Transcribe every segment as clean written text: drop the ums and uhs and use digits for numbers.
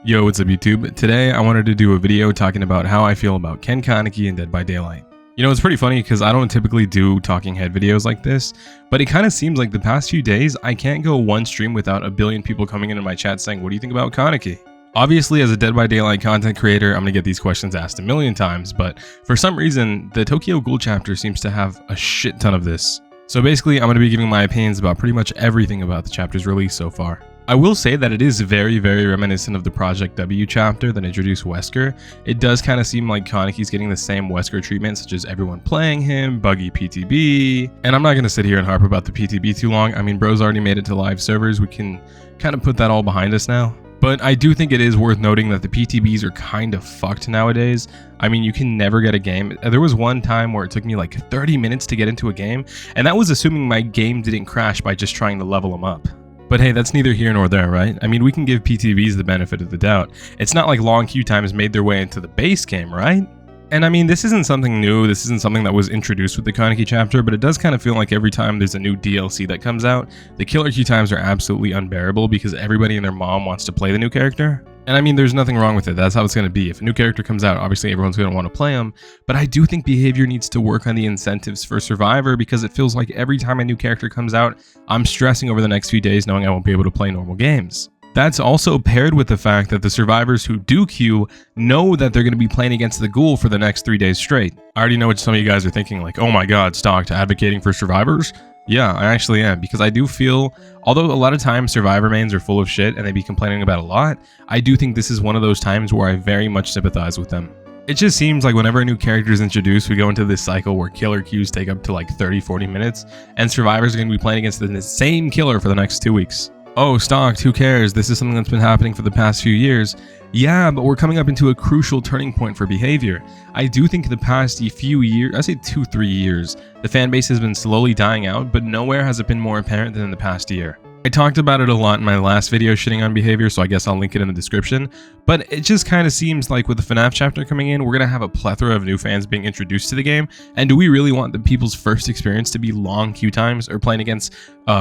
Yo, what's up YouTube? Today I wanted to do a video talking about how I feel about Ken Kaneki and Dead by Daylight. You know, it's pretty funny because I don't typically do talking head videos like this, but it kind of seems like the past few days I can't go one stream without a billion people coming into my chat saying, what do you think about Kaneki? Obviously, as a Dead by Daylight content creator, I'm gonna get these questions asked a million times, but for some reason, the Tokyo Ghoul chapter seems to have a shit ton of this. So basically, I'm gonna be giving my opinions about pretty much everything about the chapter's release so far. I will say that it is very reminiscent of the Project W chapter that introduced Wesker. It does kind of seem like Kaneki's getting the same Wesker treatment, such as everyone playing him, buggy PTB. And I'm not going to sit here and harp about the PTB too long. I mean, bro's already made it to live servers. We can kind of put that all behind us now. But I do think it is worth noting that the PTBs are kind of fucked nowadays. I mean, you can never get a game. There was one time where it took me like 30 minutes to get into a game, and that was assuming my game didn't crash by just trying to level them up. But hey, that's neither here nor there, right? I mean, we can give PTBs the benefit of the doubt. It's not like long queue times made their way into the base game, right? And I mean, this isn't something new, this isn't something that was introduced with the Kaneki chapter, but it does kind of feel like every time there's a new DLC that comes out, the killer queue times are absolutely unbearable because everybody and their mom wants to play the new character. And I mean, there's nothing wrong with it, that's how it's going to be. If a new character comes out, obviously everyone's going to want to play them, but I do think behavior needs to work on the incentives for Survivor because it feels like every time a new character comes out, I'm stressing over the next few days knowing I won't be able to play normal games. That's also paired with the fact that the survivors who do queue know that they're going to be playing against the Ghoul for the next 3 days straight. I already know what some of you guys are thinking, like, oh my god, Stalkedd advocating for survivors? Yeah, I actually am, because I do feel, although a lot of times survivor mains are full of shit and they be complaining about a lot, I do think this is one of those times where I very much sympathize with them. It just seems like whenever a new character is introduced, we go into this cycle where killer queues take up to like 30-40 minutes, and survivors are going to be playing against the same killer for the next 2 weeks. Oh, Stalkedd, who cares? This is something that's been happening for the past few years. Yeah, but we're coming up into a crucial turning point for behavior. I do think the past few years, I say 2-3 years, the fan base has been slowly dying out, but nowhere has it been more apparent than in the past year. I talked about it a lot in my last video shitting on behavior, so I guess I'll link it in the description, but it just kind of seems like with the FNAF chapter coming in, we're going to have a plethora of new fans being introduced to the game, and do we really want the people's first experience to be long queue times or playing against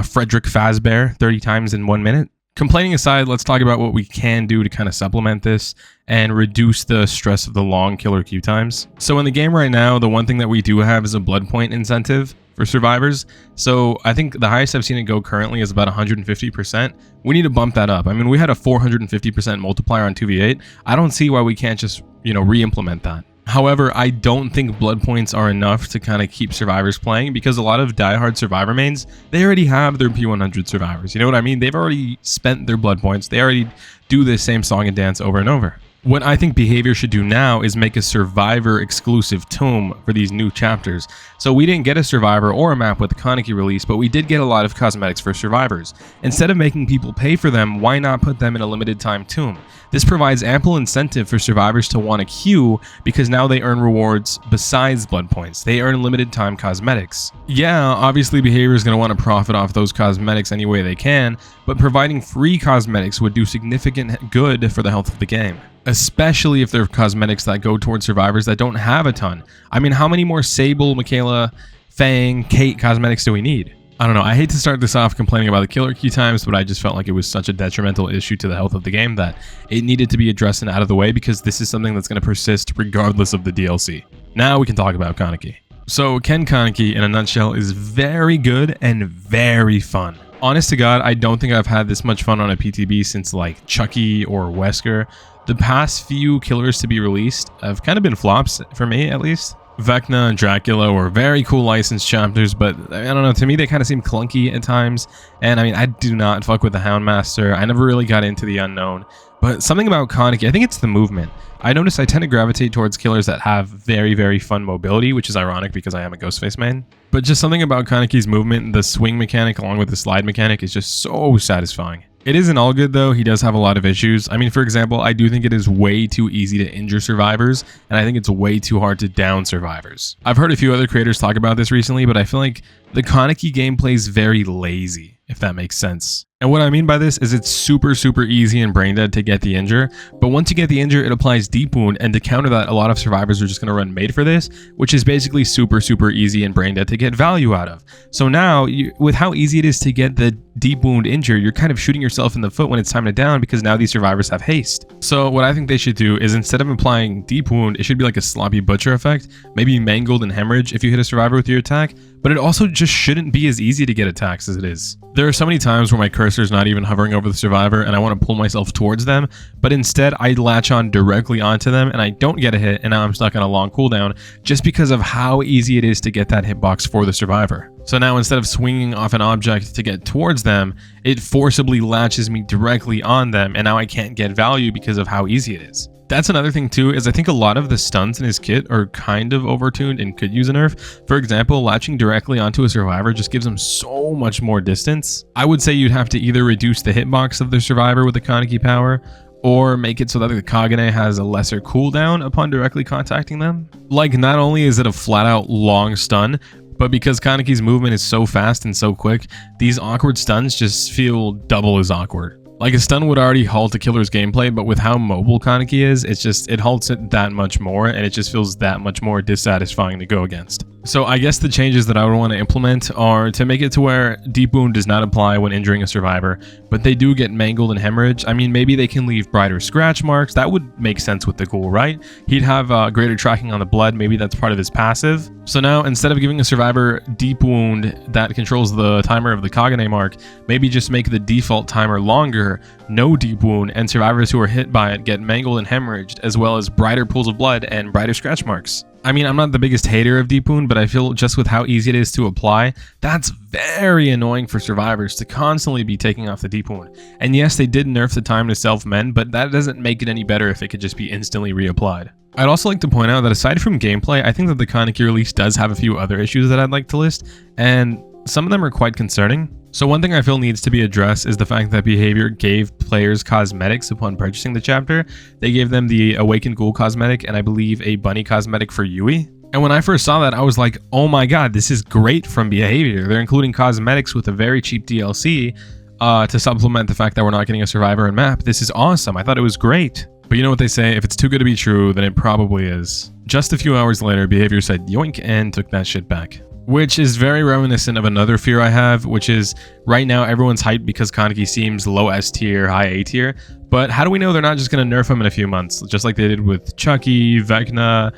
Frederick Fazbear 30 times in 1 minute? Complaining aside, let's talk about what we can do to kind of supplement this and reduce the stress of the long killer queue times. So in the game right now, the one thing that we do have is a blood point incentive for survivors. So I think the highest I've seen it go currently is about 150%. We need to bump that up. I mean, we had a 450% multiplier on 2v8. I don't see why we can't just, re-implement that. However, I don't think blood points are enough to kind of keep survivors playing because a lot of diehard survivor mains, they already have their P100 survivors. You know what I mean? They've already spent their blood points. They already do this same song and dance over and over. What I think behavior should do now is make a survivor exclusive tomb for these new chapters. So we didn't get a survivor or a map with the Kaneki release, but we did get a lot of cosmetics for survivors. Instead of making people pay for them, why not put them in a limited time tomb? This provides ample incentive for survivors to want to queue because now they earn rewards besides blood points. They earn limited time cosmetics. Yeah, obviously behavior is going to want to profit off those cosmetics any way they can, but providing free cosmetics would do significant good for the health of the game. Especially if they're cosmetics that go towards survivors that don't have a ton. I mean, how many more Sable, Michaela, Fang, Kate cosmetics do we need? I don't know, I hate to start this off complaining about the killer queue times, but I just felt like it was such a detrimental issue to the health of the game that it needed to be addressed and out of the way because this is something that's going to persist regardless of the DLC. Now we can talk about Kaneki. So Ken Kaneki, in a nutshell, is very good and very fun. Honest to God, I don't think I've had this much fun on a PTB since like Chucky or Wesker. The past few killers to be released have kind of been flops, for me at least. Vecna and Dracula were very cool licensed chapters, but I don't know, to me they kind of seem clunky at times. And I mean, I do not fuck with the Houndmaster. I never really got into the Unknown. But something about Kaneki, I think it's the movement. I notice I tend to gravitate towards killers that have very fun mobility, which is ironic because I am a Ghostface main. But just something about Kaneki's movement, the swing mechanic along with the slide mechanic is just so satisfying. It isn't all good though, he does have a lot of issues. I mean, for example, I do think it is way too easy to injure survivors, and I think it's way too hard to down survivors. I've heard a few other creators talk about this recently, but I feel like the Kaneki gameplay is very lazy, if that makes sense. And what I mean by this is it's super easy and brain dead to get the injure, but once you get the injure, it applies deep wound, and to counter that, a lot of survivors are just going to run made for this, which is basically super easy and brain dead to get value out of. So now, with how easy it is to get the deep wound injure, you're kind of shooting yourself in the foot when it's time to down, because now these survivors have haste. So what I think they should do is, instead of applying deep wound, it should be like a sloppy butcher effect, maybe mangled and hemorrhage if you hit a survivor with your attack, but it also just shouldn't be as easy to get attacks as it is. There are so many times where my cursor is not even hovering over the survivor and I want to pull myself towards them, but instead I latch on directly onto them and I don't get a hit, and now I'm stuck on a long cooldown just because of how easy it is to get that hitbox for the survivor. So now, instead of swinging off an object to get towards them, it forcibly latches me directly on them, and now I can't get value because of how easy it is. That's another thing too, is I think a lot of the stunts in his kit are kind of overtuned and could use a nerf. For example, latching directly onto a survivor just gives them so much more distance. I would say you'd have to either reduce the hitbox of the survivor with the Kaneki power, or make it so that the Kagane has a lesser cooldown upon directly contacting them. Like, not only is it a flat out long stun, but because Kaneki's movement is so fast and so quick, these awkward stuns just feel double as awkward. Like, a stun would already halt a killer's gameplay, but with how mobile Kaneki is, it halts it that much more, and it just feels that much more dissatisfying to go against. So I guess the changes that I would want to implement are to make it to where deep wound does not apply when injuring a survivor, but they do get mangled and hemorrhage. I mean, maybe they can leave brighter scratch marks. That would make sense with the Ghoul, right? He'd have greater tracking on the blood. Maybe that's part of his passive. So now, instead of giving a survivor deep wound that controls the timer of the Kagane mark, maybe just make the default timer longer, no deep wound, and survivors who are hit by it get mangled and hemorrhaged, as well as brighter pools of blood and brighter scratch marks. I mean, I'm not the biggest hater of deep wound, but I feel just with how easy it is to apply, that's very annoying for survivors to constantly be taking off the deep wound. And yes, they did nerf the time to self-mend, but that doesn't make it any better if it could just be instantly reapplied. I'd also like to point out that aside from gameplay, I think that the Kaneki release does have a few other issues that I'd like to list, and some of them are quite concerning. So one thing I feel needs to be addressed is the fact that Behavior gave players cosmetics upon purchasing the chapter. They gave them the Awakened Ghoul cosmetic and I believe a bunny cosmetic for Yui. And when I first saw that, I was like, oh my god, this is great from Behavior. They're including cosmetics with a very cheap DLC to supplement the fact that we're not getting a survivor and map. This is awesome. I thought it was great. But you know what they say, if it's too good to be true, then it probably is. Just a few hours later, Behavior said yoink and took that shit back. Which is very reminiscent of another fear I have, which is right now everyone's hyped because Kaneki seems low S tier, high A tier. But how do we know they're not just going to nerf him in a few months, just like they did with Chucky, Vecna,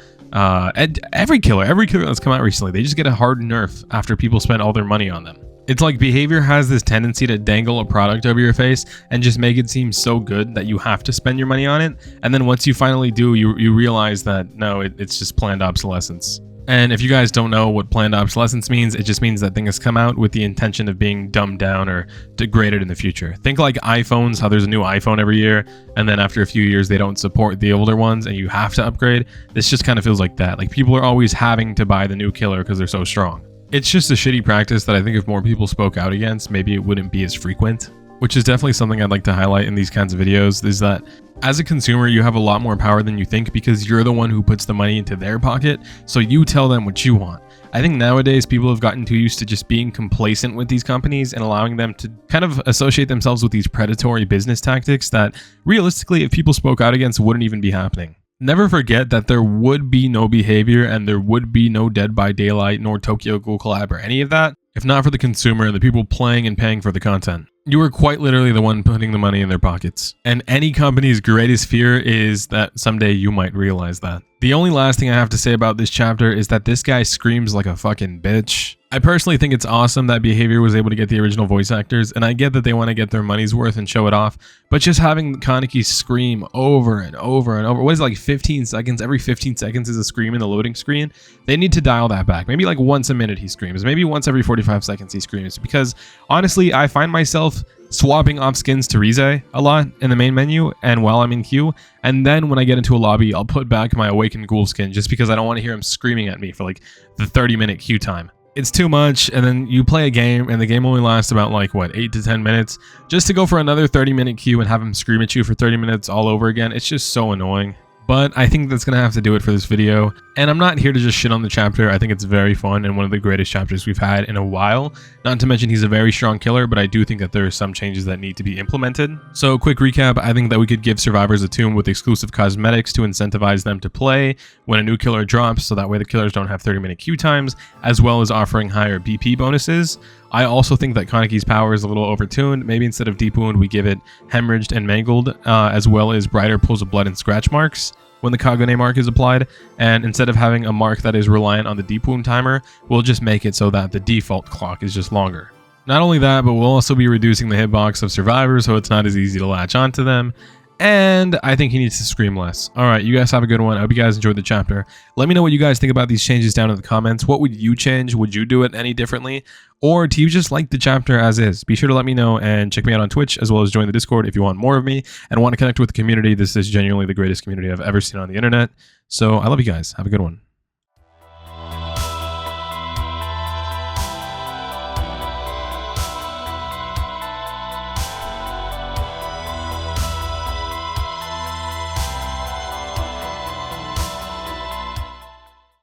every killer that's come out recently? They just get a hard nerf after people spend all their money on them. It's like Behavior has this tendency to dangle a product over your face and just make it seem so good that you have to spend your money on it. And then once you finally do, you realize that no, it's just planned obsolescence. And if you guys don't know what planned obsolescence means, it just means that things come out with the intention of being dumbed down or degraded in the future. Think like iPhones, how there's a new iPhone every year, and then after a few years they don't support the older ones and you have to upgrade. This just kind of feels like that. Like, people are always having to buy the new killer because they're so strong. It's just a shitty practice that I think if more people spoke out against, maybe it wouldn't be as frequent. Which is definitely something I'd like to highlight in these kinds of videos, is that as a consumer, you have a lot more power than you think because you're the one who puts the money into their pocket, so you tell them what you want. I think nowadays people have gotten too used to just being complacent with these companies and allowing them to kind of associate themselves with these predatory business tactics that realistically, if people spoke out against, wouldn't even be happening. Never forget that there would be no Behavior and there would be no Dead by Daylight nor Tokyo Ghoul collab or any of that if not for the consumer and the people playing and paying for the content. You are quite literally the one putting the money in their pockets. And any company's greatest fear is that someday you might realize that. The only last thing I have to say about this chapter is that this guy screams like a fucking bitch. I personally think it's awesome that Behavior was able to get the original voice actors, and I get that they want to get their money's worth and show it off, but just having Kaneki scream over and over and over, what is it, like 15 seconds? Every 15 seconds is a scream in the loading screen. They need to dial that back. Maybe like once a minute he screams, maybe once every 45 seconds he screams, because honestly, I find myself swapping off skins to Rize a lot in the main menu and while I'm in queue, and then when I get into a lobby, I'll put back my Awakened Ghoul skin just because I don't want to hear him screaming at me for like the 30-minute queue time. It's too much, and then you play a game and the game only lasts about like what, 8 to 10 minutes just to go for another 30-minute queue and have him scream at you for 30 minutes all over again. It's just so annoying. But I think that's going to have to do it for this video. And I'm not here to just shit on the chapter. I think it's very fun and one of the greatest chapters we've had in a while. Not to mention he's a very strong killer, but I do think that there are some changes that need to be implemented. So quick recap, I think that we could give survivors a tomb with exclusive cosmetics to incentivize them to play when a new killer drops, so that way the killers don't have 30-minute queue times, as well as offering higher BP bonuses. I also think that Kaneki's power is a little overtuned. Maybe instead of Deep Wound, we give it Hemorrhaged and Mangled, as well as brighter pools of blood and scratch marks when the Kagune mark is applied. And instead of having a mark that is reliant on the Deep Wound timer, we'll just make it so that the default clock is just longer. Not only that, but we'll also be reducing the hitbox of survivors so it's not as easy to latch onto them. And I think he needs to scream less. Alright, you guys have a good one. I hope you guys enjoyed the chapter. Let me know what you guys think about these changes down in the comments. What would you change? Would you do it any differently? Or do you just like the chapter as is? Be sure to let me know and check me out on Twitch, as well as join the Discord if you want more of me and want to connect with the community. This is genuinely the greatest community I've ever seen on the internet. So I love you guys. Have a good one.